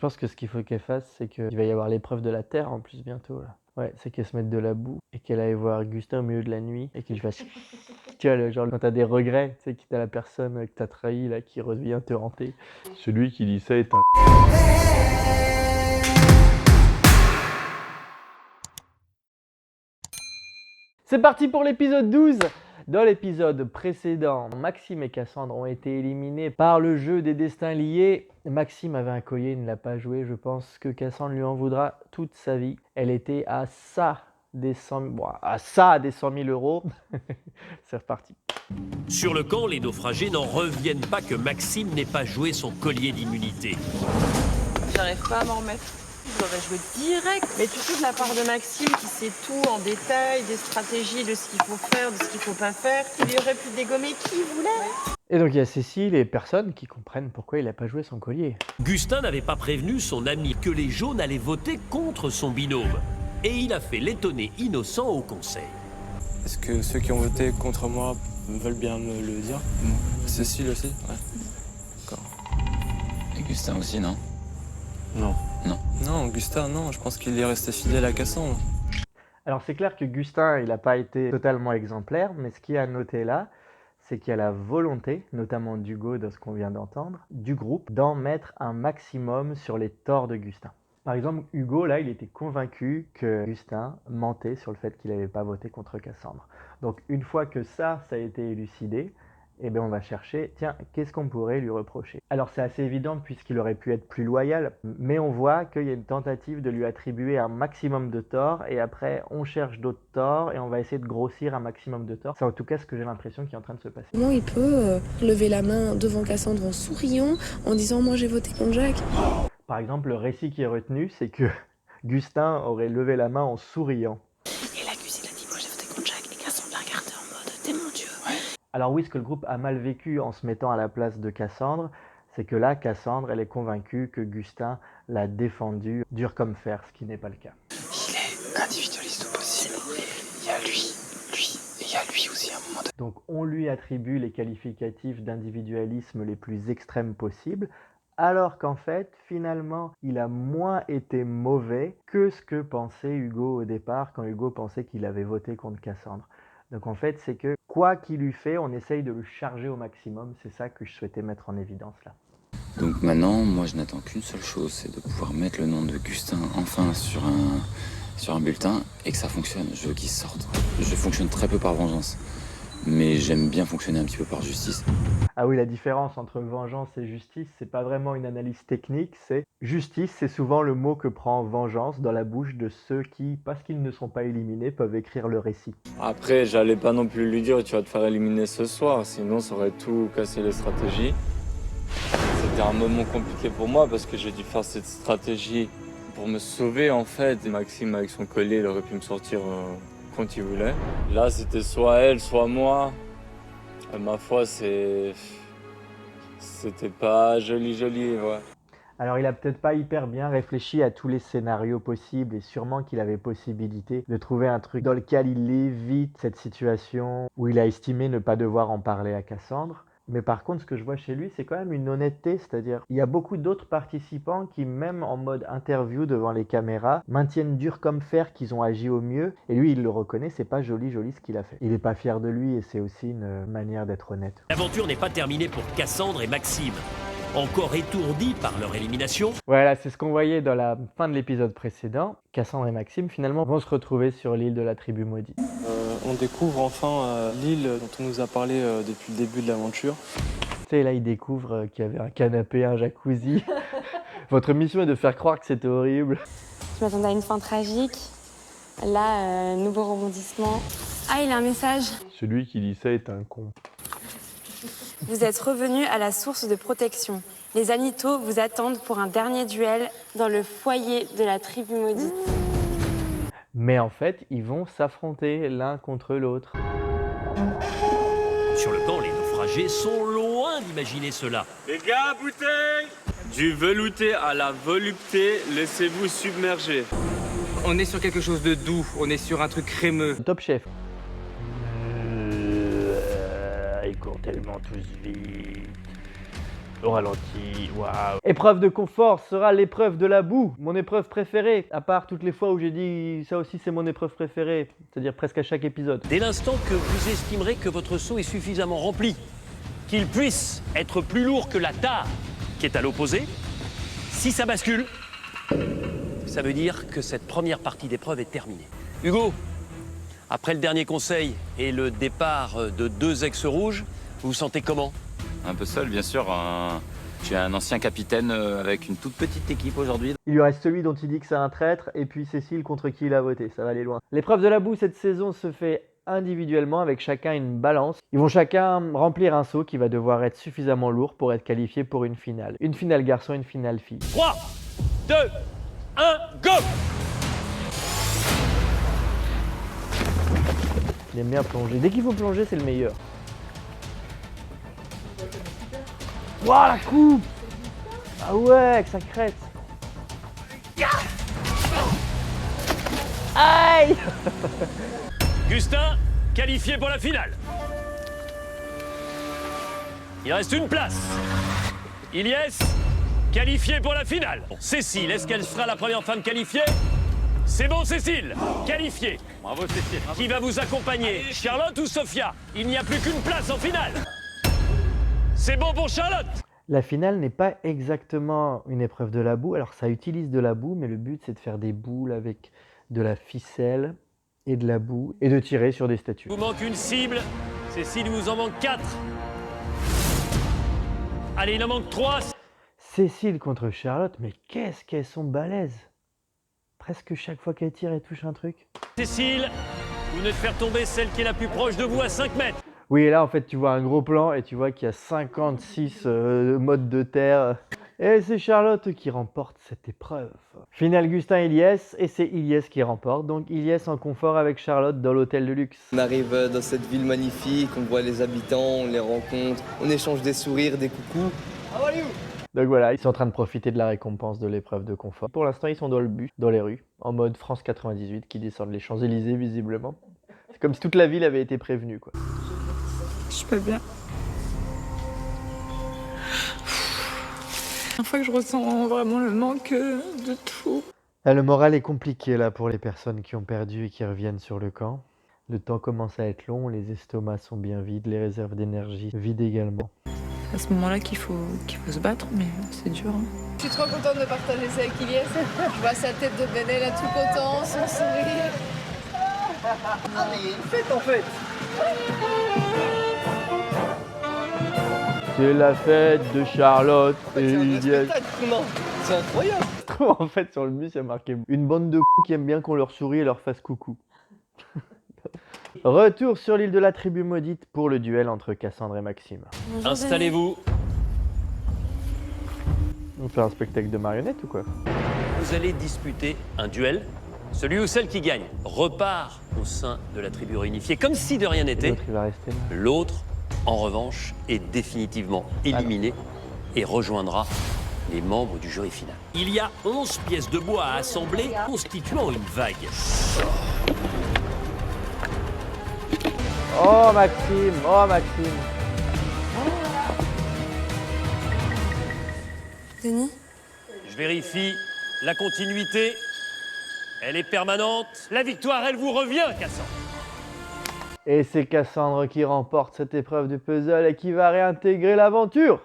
pense que ce qu'il faut qu'elle fasse, c'est qu'il va y avoir l'épreuve de la terre en plus bientôt là. Ouais, c'est qu'elle se mette de la boue et qu'elle aille voir Gustin au milieu de la nuit et qu'il fasse tu vois, genre quand t'as des regrets, tu sais, que t'as la personne que t'as trahi là qui revient te hanter. Celui qui dit ça est un... C'est parti pour l'épisode 12. Dans l'épisode précédent, Maxime et Cassandre ont été éliminés par le jeu des destins liés. Maxime avait un collier, il ne l'a pas joué. Je pense que Cassandre lui en voudra toute sa vie. Elle était à ça des 100 000, bon, à ça des 100 000 euros. C'est reparti. Sur le camp, les naufragés n'en reviennent pas que Maxime n'ait pas joué son collier d'immunité. J'arrive pas à m'en remettre. J'aurais joué direct. Mais tu sais, de la part de Maxime qui sait tout en détail, des stratégies, de ce qu'il faut faire, de ce qu'il faut pas faire, il aurait pu dégommer qui voulait. Et donc il y a Cécile et personne qui comprennent pourquoi il n'a pas joué son collier. Gustin n'avait pas prévenu son ami que les jaunes allaient voter contre son binôme. Et il a fait l'étonné innocent au conseil. Est-ce que ceux qui ont voté contre moi veulent bien me le dire? Cécile aussi? Ouais. D'accord. Et Gustin aussi, non? Non. Non. Non, Gustin, non, je pense qu'il est resté fidèle à Cassandre. Alors c'est clair que Gustin, il n'a pas été totalement exemplaire, mais ce qu'il y a à noter là, c'est qu'il y a la volonté, notamment d'Hugo dans ce qu'on vient d'entendre, du groupe, d'en mettre un maximum sur les torts de Gustin. Par exemple, Hugo, là, il était convaincu que Gustin mentait sur le fait qu'il n'avait pas voté contre Cassandre. Donc une fois que ça a été élucidé, eh bien on va chercher, tiens, qu'est-ce qu'on pourrait lui reprocher? Alors c'est assez évident puisqu'il aurait pu être plus loyal, mais on voit qu'il y a une tentative de lui attribuer un maximum de torts, et après on cherche d'autres torts, et on va essayer de grossir un maximum de torts. C'est en tout cas ce que j'ai l'impression qui est en train de se passer. Comment il peut lever la main devant Cassandre en souriant, en disant « moi j'ai voté contre Jacques ». Par exemple, le récit qui est retenu, c'est que Gustin aurait levé la main en souriant. Et l'accusé il a dit « moi j'ai voté contre Jacques » et Cassandre l'a regardé en mode « t'es mon Dieu ». Alors oui, ce que le groupe a mal vécu en se mettant à la place de Cassandre, c'est que là, Cassandre, elle est convaincue que Gustin l'a défendu dur comme fer, ce qui n'est pas le cas. Il est individualiste au possible. Il y a lui, et il y a lui aussi à un moment donné. Donc on lui attribue les qualificatifs d'individualisme les plus extrêmes possibles, alors qu'en fait, finalement, il a moins été mauvais que ce que pensait Hugo au départ, quand Hugo pensait qu'il avait voté contre Cassandre. Donc en fait, c'est que quoi qu'il lui fait, on essaye de le charger au maximum. C'est ça que je souhaitais mettre en évidence là. Donc maintenant, moi je n'attends qu'une seule chose, c'est de pouvoir mettre le nom de Gustin enfin sur un bulletin et que ça fonctionne. Je veux qu'il sorte. Je fonctionne très peu par vengeance, mais j'aime bien fonctionner un petit peu par justice. Ah oui, la différence entre vengeance et justice, c'est pas vraiment une analyse technique, c'est justice, c'est souvent le mot que prend vengeance dans la bouche de ceux qui, parce qu'ils ne sont pas éliminés, peuvent écrire le récit. Après, j'allais pas non plus lui dire tu vas te faire éliminer ce soir, sinon ça aurait tout cassé les stratégies. C'était un moment compliqué pour moi parce que j'ai dû faire cette stratégie pour me sauver en fait. Et Maxime avec son collier, il aurait pu me sortir quand il voulait. Là, c'était soit elle, soit moi. Ma foi, c'était pas joli, ouais. Alors il a peut-être pas hyper bien réfléchi à tous les scénarios possibles, et sûrement qu'il avait possibilité de trouver un truc dans lequel il évite cette situation où il a estimé ne pas devoir en parler à Cassandre. Mais par contre, ce que je vois chez lui, c'est quand même une honnêteté, c'est-à-dire il y a beaucoup d'autres participants qui, même en mode interview devant les caméras, maintiennent dur comme fer qu'ils ont agi au mieux, et lui il le reconnaît, c'est pas joli ce qu'il a fait. Il est pas fier de lui, et c'est aussi une manière d'être honnête. L'aventure n'est pas terminée pour Cassandre et Maxime. Encore étourdis par leur élimination, Voilà, c'est ce qu'on voyait dans la fin de l'épisode précédent. Cassandre et Maxime finalement vont se retrouver sur l'île de la tribu maudite. On découvre enfin l'île dont on nous a parlé depuis le début de l'aventure. Tu sais, là ils découvrent qu'il y avait un canapé, un jacuzzi. Votre mission est de faire croire que c'était horrible. Je m'attendais à une fin tragique. Là, nouveau rebondissement. Ah, il a un message. Celui qui dit ça est un con. Vous êtes revenu à la source de protection. Les Anitos vous attendent pour un dernier duel dans le foyer de la tribu maudite. Mais en fait, ils vont s'affronter l'un contre l'autre. sur le camp, les naufragés sont loin d'imaginer cela. Les gars, bouteille! Du velouté à la volupté, laissez-vous submerger. On est sur quelque chose de doux, on est sur un truc crémeux. Top Chef. Ils courent tellement tous vite. Au ralenti, waouh. Épreuve de confort sera l'épreuve de la boue, mon épreuve préférée. À part toutes les fois où j'ai dit ça aussi c'est mon épreuve préférée, c'est-à-dire presque à chaque épisode. Dès l'instant que vous estimerez que votre seau est suffisamment rempli, qu'il puisse être plus lourd que la tare qui est à l'opposé, si ça bascule, ça veut dire que cette première partie d'épreuve est terminée. Hugo, après le dernier conseil et le départ de 2 ex rouges, vous vous sentez comment? Un peu seul, bien sûr. Je suis un ancien capitaine avec une toute petite équipe aujourd'hui. Il lui reste celui dont il dit que c'est un traître, et puis Cécile contre qui il a voté, ça va aller loin. L'épreuve de la boue cette saison se fait individuellement avec chacun une balance. Ils vont chacun remplir un seau qui va devoir être suffisamment lourd pour être qualifié pour une finale. Une finale garçon, une finale fille. 3, 2, 1, go! Il aime bien plonger. Dès qu'il faut plonger, c'est le meilleur. Waouh, la coupe! Ah ouais, que ça crête! Aïe! Gustin, qualifié pour la finale. Il reste une place. Ilyes, qualifié pour la finale. Bon, Cécile, est-ce qu'elle sera la première femme qualifiée? C'est bon, Cécile, qualifiée. Bravo Cécile. Qui va vous accompagner, Charlotte ou Sophia? Il n'y a plus qu'une place en finale. C'est bon pour Charlotte. La finale n'est pas exactement une épreuve de la boue. Alors ça utilise de la boue, mais le but c'est de faire des boules avec de la ficelle et de la boue et de tirer sur des statues. Il vous manque une cible. Cécile, il vous en manque 4. Allez, il en manque 3. Cécile contre Charlotte, mais qu'est-ce qu'elles sont balèzes! Presque chaque fois qu'elle tire, elle touche un truc. Cécile, vous venez de faire tomber celle qui est la plus proche de vous à 5 mètres. Oui, et là en fait tu vois un gros plan et tu vois qu'il y a 56 modes de terre. Et c'est Charlotte qui remporte cette épreuve. Finale Gustin-Ilyes, et c'est Ilyes qui remporte. Donc Ilyes en confort avec Charlotte dans l'hôtel de luxe. On arrive dans cette ville magnifique, on voit les habitants, on les rencontre, on échange des sourires, des coucous. Donc voilà, ils sont en train de profiter de la récompense de l'épreuve de confort. Pour l'instant, ils sont dans le bus, dans les rues, en mode France 98, qui descendent les Champs-Élysées visiblement. C'est comme si toute la ville avait été prévenue, quoi. Je suis pas bien. Une fois que je ressens vraiment le manque de tout. Là, le moral est compliqué là pour les personnes qui ont perdu et qui reviennent sur le camp. Le temps commence à être long, les estomacs sont bien vides, les réserves d'énergie vides également. C'est à ce moment-là qu'il faut se battre, mais c'est dur. Hein. Je suis trop contente de partager ça avec Ilyes. Je vois sa tête de bébé là tout content, son sourire. Ah mais il y a une fête en fait. C'est la fête de Charlotte et Ilyes. C'est incroyable. En fait, sur le bus, il y a marqué une bande de qui aiment bien qu'on leur sourie et leur fasse coucou. Retour sur l'île de la tribu maudite pour le duel entre Cassandre et Maxime. Installez-vous. On fait un spectacle de marionnettes ou quoi? Vous allez disputer un duel. Celui ou celle qui gagne repart au sein de la tribu réunifiée, comme si de rien n'était. L'autre, il va rester là. L'autre, en revanche, est définitivement éliminé et rejoindra les membres du jury final. Il y a 11 pièces de bois à assembler, constituant une vague. Oh Maxime, oh Maxime. Denis? Je vérifie la continuité. Elle est permanente. La victoire, elle vous revient, Cassandre. Et c'est Cassandre qui remporte cette épreuve du puzzle et qui va réintégrer l'aventure.